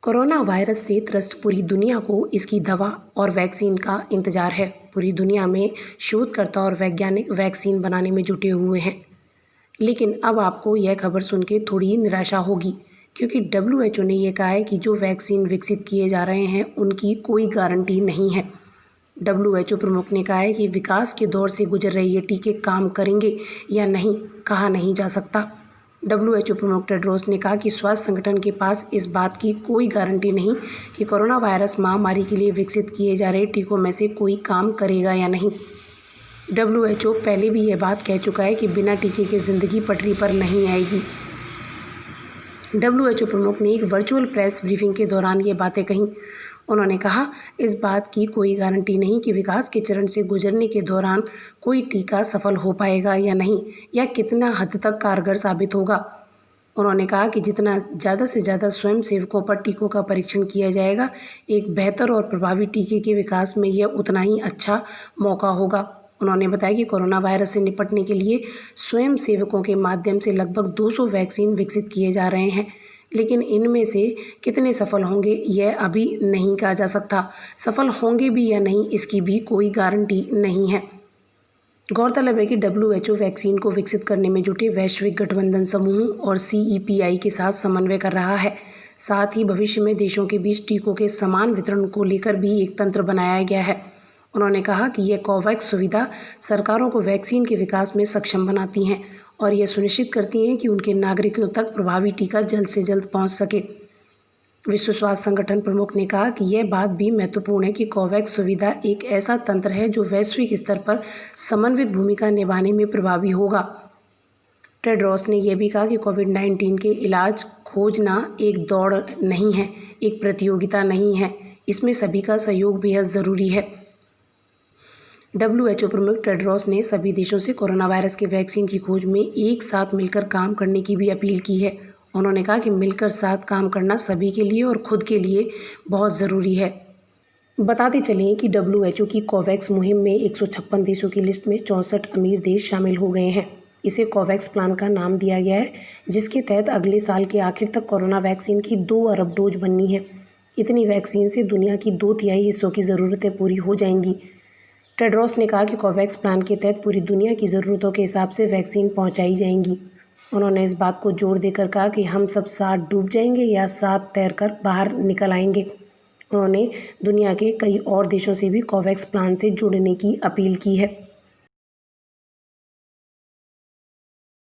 Corona virus से त्रस्त पूरी दुनिया को इसकी दवा और वैक्सीन का इंतजार है। पूरी दुनिया में शोधकर्ता और वैज्ञानिक वैक्सीन बनाने में जुटे हुए हैं। लेकिन अब आपको यह खबर सुन के थोड़ी निराशा होगी, क्योंकि WHO ने यह कहा है कि जो वैक्सीन विकसित किए जा रहे हैं उनकी कोई गारंटी नहीं है। WHO प्रमुख ने कहा है कि विकास के दौर से गुजर रहे ये टीके काम करेंगे या नहीं, कहा नहीं जा सकता। WHO प्रमुख टेड्रोस ने कहा कि स्वास्थ्य संगठन के पास इस बात की कोई गारंटी नहीं कि कोरोना वायरस महामारी के लिए विकसित किए जा रहे टीकों में से कोई काम करेगा या नहीं। WHO पहले भी यह बात कह चुका है कि बिना टीके के ज़िंदगी पटरी पर नहीं आएगी। WHO प्रमुख ने एक वर्चुअल प्रेस ब्रीफिंग के दौरान ये बातें कहीं। उन्होंने कहा, इस बात की कोई गारंटी नहीं कि विकास के चरण से गुजरने के दौरान कोई टीका सफल हो पाएगा या नहीं, या कितना हद तक कारगर साबित होगा। उन्होंने कहा कि जितना ज़्यादा से ज़्यादा स्वयंसेवकों पर टीकों का परीक्षण किया जाएगा, एक बेहतर और प्रभावी टीके के विकास में यह उतना ही अच्छा मौका होगा। उन्होंने बताया कि कोरोना वायरस से निपटने के लिए स्वयंसेवकों के माध्यम से लगभग 200 वैक्सीन विकसित किए जा रहे हैं, लेकिन इनमें से कितने सफल होंगे यह अभी नहीं कहा जा सकता। सफल होंगे भी या नहीं, इसकी भी कोई गारंटी नहीं है। गौरतलब है कि WHO वैक्सीन को विकसित करने में जुटे वैश्विक गठबंधन समूह और CEPI के साथ समन्वय कर रहा है। साथ ही भविष्य में देशों के बीच टीकों के समान वितरण को लेकर भी एक तंत्र बनाया गया है। उन्होंने कहा कि यह कोवैक्स सुविधा सरकारों को वैक्सीन के विकास में सक्षम बनाती हैं और यह सुनिश्चित करती हैं कि उनके नागरिकों तक प्रभावी टीका जल्द से जल्द पहुंच सके। विश्व स्वास्थ्य संगठन प्रमुख ने कहा कि यह बात भी महत्वपूर्ण है कि कोवैक्स सुविधा एक ऐसा तंत्र है जो वैश्विक स्तर पर समन्वित भूमिका निभाने में प्रभावी होगा। टेड्रोस ने यह भी कहा कि कोविड-19 के इलाज खोजना एक दौड़ नहीं है, एक प्रतियोगिता नहीं है, इसमें सभी का सहयोग बेहद ज़रूरी है। WHO प्रमुख टेड्रोस ने सभी देशों से कोरोना वायरस के वैक्सीन की खोज में एक साथ मिलकर काम करने की भी अपील की है। उन्होंने कहा कि मिलकर साथ काम करना सभी के लिए और खुद के लिए बहुत ज़रूरी है। बताते चलें कि WHO की कोवैक्स मुहिम में 156 देशों की लिस्ट में 64 अमीर देश शामिल हो गए हैं। इसे कोवैक्स प्लान का नाम दिया गया है, जिसके तहत अगले साल के आखिर तक कोरोना वैक्सीन की 2 अरब डोज बननी है। इतनी वैक्सीन से दुनिया की 2/3 हिस्सों की ज़रूरतें पूरी हो जाएंगी। टेड्रोस ने कहा कि कोवैक्स प्लान के तहत पूरी दुनिया की ज़रूरतों के हिसाब से वैक्सीन पहुंचाई जाएंगी। उन्होंने इस बात को जोर देकर कहा कि हम सब साथ डूब जाएंगे या साथ तैरकर बाहर निकल आएंगे। उन्होंने दुनिया के कई और देशों से भी कोवैक्स प्लान से जुड़ने की अपील की है।